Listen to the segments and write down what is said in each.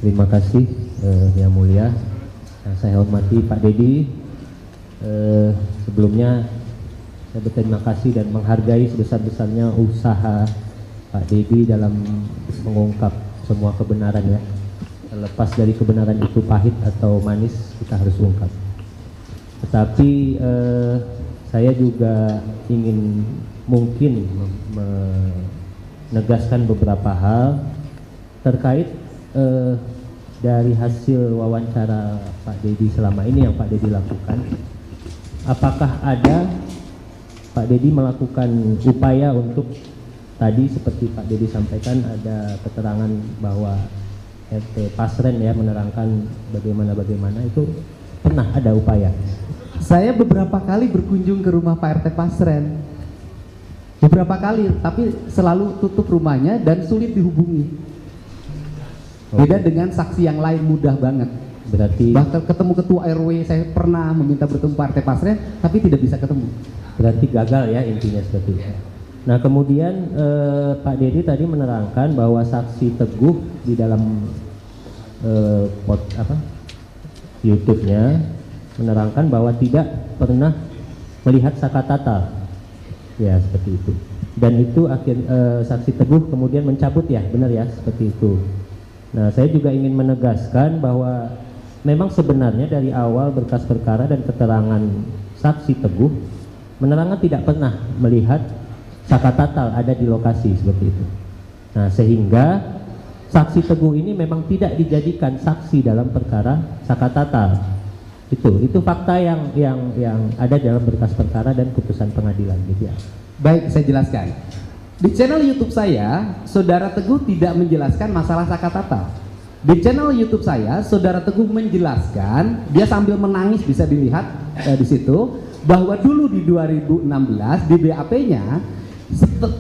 Terima kasih Yang Mulia. Saya hormati Pak Dedi. Sebelumnya saya berterima kasih dan menghargai sebesar-besarnya usaha Pak Dedi dalam mengungkap semua kebenaran ya. Terlepas dari kebenaran itu pahit atau manis, kita harus ungkap. Tetapi saya juga ingin mungkin menegaskan beberapa hal terkait dari hasil wawancara Pak Dedi selama ini yang Pak Dedi lakukan. Apakah ada Pak Dedi melakukan upaya untuk tadi seperti Pak Dedi sampaikan ada keterangan bahwa RT Pasren ya menerangkan bagaimana itu pernah ada upaya? Saya beberapa kali berkunjung ke rumah Pak RT Pasren, beberapa kali, tapi selalu tutup rumahnya dan sulit dihubungi. Beda dengan saksi yang lain mudah banget. Berarti bahkan ketemu ketua RW saya pernah meminta bertemu Pak RT Pasren, tapi tidak bisa ketemu. Berarti gagal ya intinya seperti itu. Nah kemudian Pak Dedi tadi menerangkan bahwa saksi Teguh di dalam YouTube-nya menerangkan bahwa tidak pernah melihat Saka Tatal, ya seperti itu. Dan itu saksi Teguh kemudian mencabut ya, benar ya seperti itu. Nah saya juga ingin menegaskan bahwa memang sebenarnya dari awal berkas perkara dan keterangan saksi Teguh menerangkan tidak pernah melihat Saka Tatal ada di lokasi seperti itu. Nah sehingga saksi Teguh ini memang tidak dijadikan saksi dalam perkara Saka Tatal. Itu fakta yang ada dalam berkas perkara dan putusan pengadilan gitu ya. Baik, saya jelaskan. Di channel YouTube saya, Saudara Teguh tidak menjelaskan masalah Saka Tatal. Di channel YouTube saya, Saudara Teguh menjelaskan, dia sambil menangis bisa dilihat di situ, bahwa dulu di 2016 di BAP-nya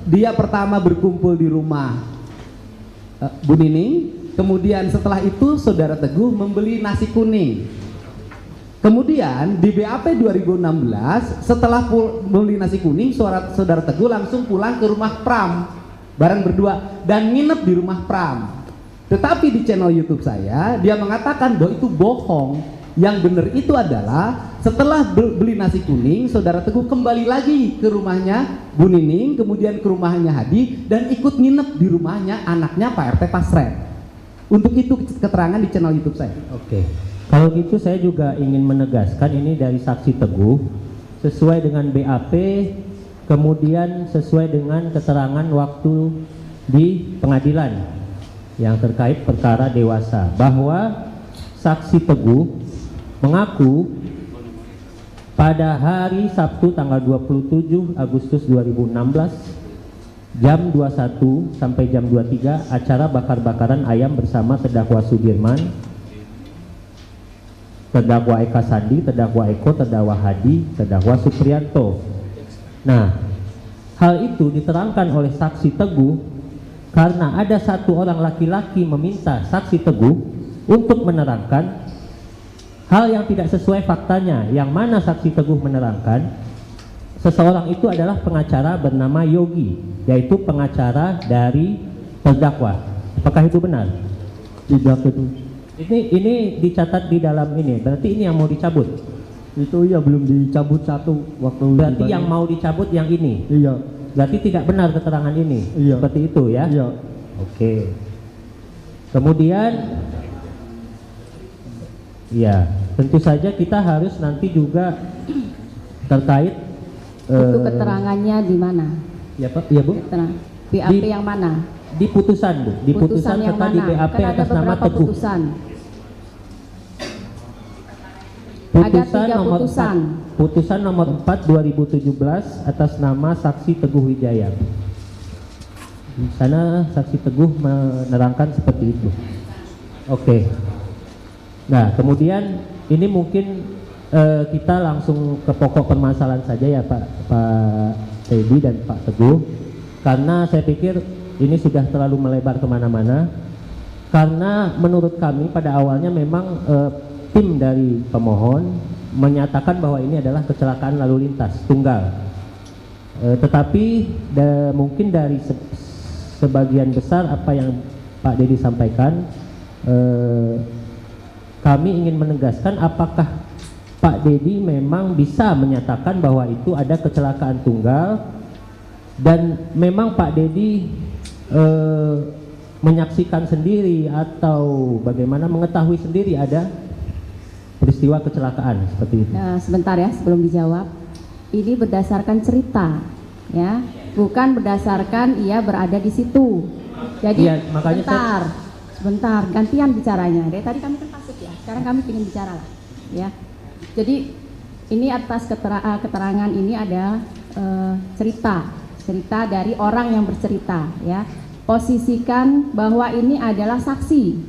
dia pertama berkumpul di rumah Bu Nining, kemudian setelah itu Saudara Teguh membeli nasi kuning. Kemudian di BAP 2016 setelah membeli nasi kuning, Saudara Teguh langsung pulang ke rumah Pram bareng berdua dan nginep di rumah Pram. Tetapi di channel YouTube saya dia mengatakan bahwa itu bohong. Yang benar itu adalah setelah beli nasi kuning, Saudara Teguh kembali lagi ke rumahnya Bu Nining, kemudian ke rumahnya Hadi dan ikut nginep di rumahnya anaknya Pak RT Pasren. Untuk itu keterangan di channel YouTube saya. Oke. Kalau gitu saya juga ingin menegaskan ini dari saksi Teguh sesuai dengan BAP, kemudian sesuai dengan keterangan waktu di pengadilan yang terkait perkara dewasa, bahwa saksi Teguh mengaku pada hari Sabtu tanggal 27 Agustus 2016 jam 21 sampai jam 23 acara bakar-bakaran ayam bersama terdakwa Sudirman, terdakwa Eka Sandi, terdakwa Eko, terdakwa Hadi, terdakwa Supriyanto. Nah, hal itu diterangkan oleh saksi Teguh karena ada satu orang laki-laki meminta saksi Teguh untuk menerangkan hal yang tidak sesuai faktanya, yang mana saksi Teguh menerangkan seseorang itu adalah pengacara bernama Yogi, yaitu pengacara dari terdakwa. Apakah itu benar? Tidak itu. Ini dicatat di dalam ini, berarti ini yang mau dicabut? Itu ya belum dicabut satu waktu. Berarti yang mau dicabut yang ini? Iya. Berarti tidak benar keterangan ini? Iya. Seperti itu ya? Iya. Oke. Kemudian, ya tentu saja kita harus nanti juga terkait itu keterangannya di mana? Ya Pak, ya Bu? BAP yang mana? Di putusan Bu, di putusan yang serta mana? di BAP Kan atas ada nama beberapa Teguh. putusan. Putusan Ada 3 nomor putusan. 4, putusan nomor 4 2017 atas nama saksi Teguh Wijaya. Di sana saksi Teguh menerangkan seperti itu. Oke. Nah, kemudian ini mungkin kita langsung ke pokok permasalahan saja ya Pak Teddy dan Pak Teguh, karena saya pikir ini sudah terlalu melebar kemana-mana. Karena menurut kami pada awalnya memang tim dari pemohon menyatakan bahwa ini adalah kecelakaan lalu lintas tunggal, tetapi mungkin dari sebagian besar apa yang Pak Dedi sampaikan kami ingin menegaskan apakah Pak Dedi memang bisa menyatakan bahwa itu ada kecelakaan tunggal dan memang Pak Dedi menyaksikan sendiri atau bagaimana mengetahui sendiri ada peristiwa kecelakaan seperti itu. Nah, sebentar ya sebelum dijawab. Ini berdasarkan cerita, ya, bukan berdasarkan ia berada di situ. Jadi Iya, makanya sebentar, gantian bicaranya. Dari tadi kami kan pasif ya, sekarang kami ingin bicara lah, ya. Jadi ini atas keterangan ini ada cerita dari orang yang bercerita, ya. Posisikan bahwa ini adalah saksi,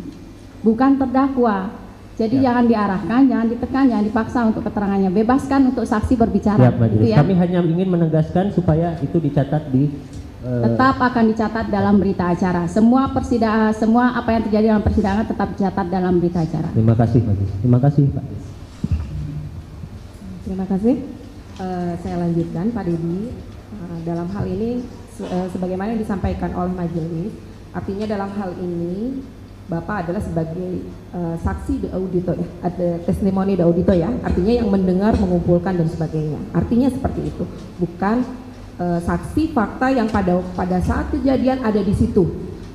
bukan terdakwa. Jadi jangan diarahkan, jangan ditekan, jangan dipaksa untuk keterangannya. Bebaskan untuk saksi berbicara. Siap, Majelis. Gitu ya. Kami hanya ingin menegaskan supaya itu dicatat di Tetap akan dicatat dalam berita acara. Semua persidangan, semua apa yang terjadi dalam persidangan tetap dicatat dalam berita acara. Terima kasih, Majelis. Terima kasih, Pak. Terima kasih. Saya lanjutkan, Pak Dedi. Dalam hal ini, sebagaimana yang disampaikan oleh majelis, artinya dalam hal ini Bapak adalah sebagai saksi de audito ya, ada testimoni de audito ya, artinya yang mendengar, mengumpulkan dan sebagainya. Artinya seperti itu, bukan saksi fakta yang pada saat kejadian ada di situ,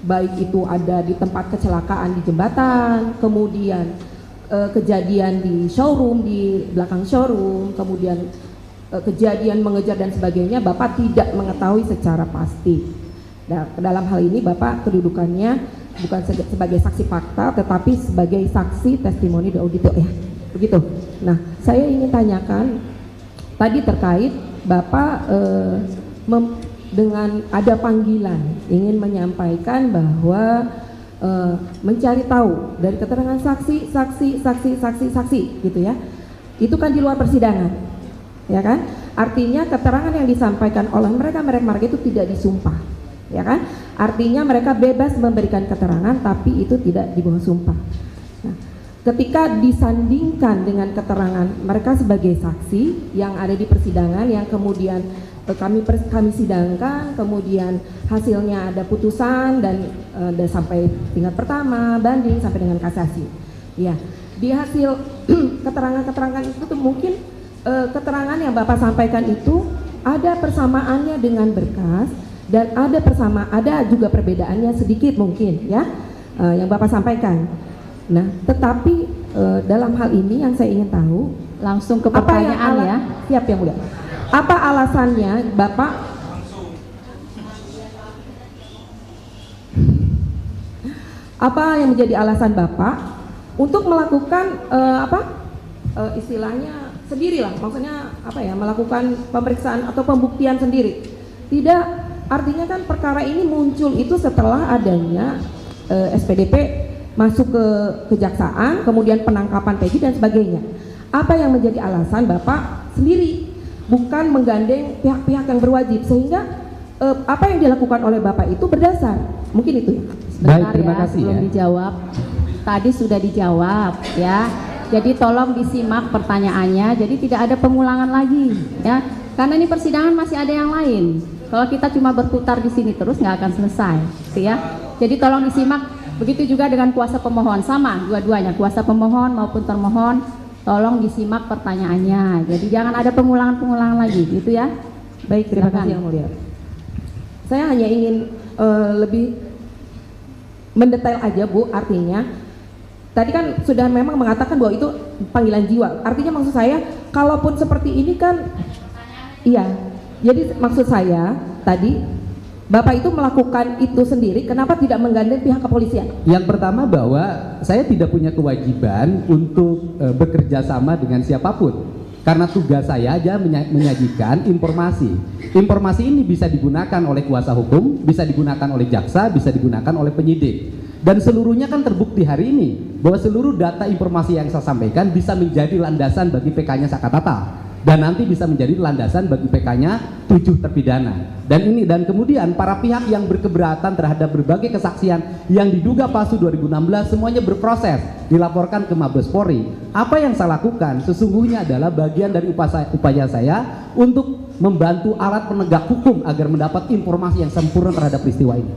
baik itu ada di tempat kecelakaan di jembatan, kemudian kejadian di showroom, di belakang showroom, kemudian kejadian mengejar dan sebagainya, Bapak tidak mengetahui secara pasti. Nah, dalam hal ini Bapak kedudukannya bukan sebagai saksi fakta, tetapi sebagai saksi testimoni de audito ya, begitu. Nah, saya ingin tanyakan tadi terkait Bapak dengan ada panggilan ingin menyampaikan bahwa mencari tahu dari keterangan saksi gitu ya, itu kan di luar persidangan, ya kan? Artinya keterangan yang disampaikan oleh mereka itu tidak disumpah, ya kan? Artinya mereka bebas memberikan keterangan, tapi itu tidak di bawah sumpah. Nah, ketika disandingkan dengan keterangan mereka sebagai saksi yang ada di persidangan, yang kemudian kami sidangkan, kemudian hasilnya ada putusan dan sampai tingkat pertama, banding sampai dengan kasasi. Ya, di hasil keterangan-keterangan itu tuh mungkin keterangan yang Bapak sampaikan itu ada persamaannya dengan berkas dan ada juga perbedaannya sedikit mungkin ya, yang Bapak sampaikan. Nah, tetapi dalam hal ini yang saya ingin tahu, Langsung ke pertanyaan ya. Siap yang mulia. Apa alasannya Bapak yang menjadi alasan Bapak untuk melakukan istilahnya sendirilah, maksudnya melakukan pemeriksaan atau pembuktian sendiri? Tidak, artinya kan perkara ini muncul itu setelah adanya SPDP masuk ke kejaksaan, kemudian penangkapan Peggy dan sebagainya. Apa yang menjadi alasan Bapak sendiri, bukan menggandeng pihak-pihak yang berwajib, sehingga apa yang dilakukan oleh Bapak itu berdasar? Mungkin itu ya. Sebentar terima ya, kasih belum ya. dijawab. Tadi sudah dijawab ya. Jadi tolong disimak pertanyaannya. Jadi tidak ada pengulangan lagi ya. Karena ini persidangan masih ada yang lain. Kalau kita cuma berputar di sini terus nggak akan selesai, gitu ya. Jadi tolong disimak. Begitu juga dengan kuasa pemohon, sama dua-duanya, kuasa pemohon maupun termohon. Tolong disimak pertanyaannya. Jadi jangan ada pengulangan-pengulangan lagi, gitu ya. Baik, terima Silakan. kasih yang mulia. Saya hanya ingin lebih mendetail aja Bu, artinya tadi kan sudah memang mengatakan bahwa itu panggilan jiwa. Artinya maksud saya, kalaupun seperti ini kan, iya. Jadi maksud saya tadi Bapak itu melakukan itu sendiri, kenapa tidak menggandeng pihak kepolisian? Yang pertama bahwa saya tidak punya kewajiban untuk bekerja sama dengan siapapun. Karena tugas saya aja menyajikan informasi. Informasi ini bisa digunakan oleh kuasa hukum, bisa digunakan oleh jaksa, bisa digunakan oleh penyidik. Dan seluruhnya kan terbukti hari ini bahwa seluruh data informasi yang saya sampaikan bisa menjadi landasan bagi PK-nya Sakatata. Dan nanti bisa menjadi landasan bagi PK-nya 7 terpidana. Dan kemudian para pihak yang berkeberatan terhadap berbagai kesaksian yang diduga palsu 2016 semuanya berproses, dilaporkan ke Mabes Polri. Apa yang saya lakukan sesungguhnya adalah bagian dari upaya saya untuk membantu alat penegak hukum agar mendapat informasi yang sempurna terhadap peristiwa ini.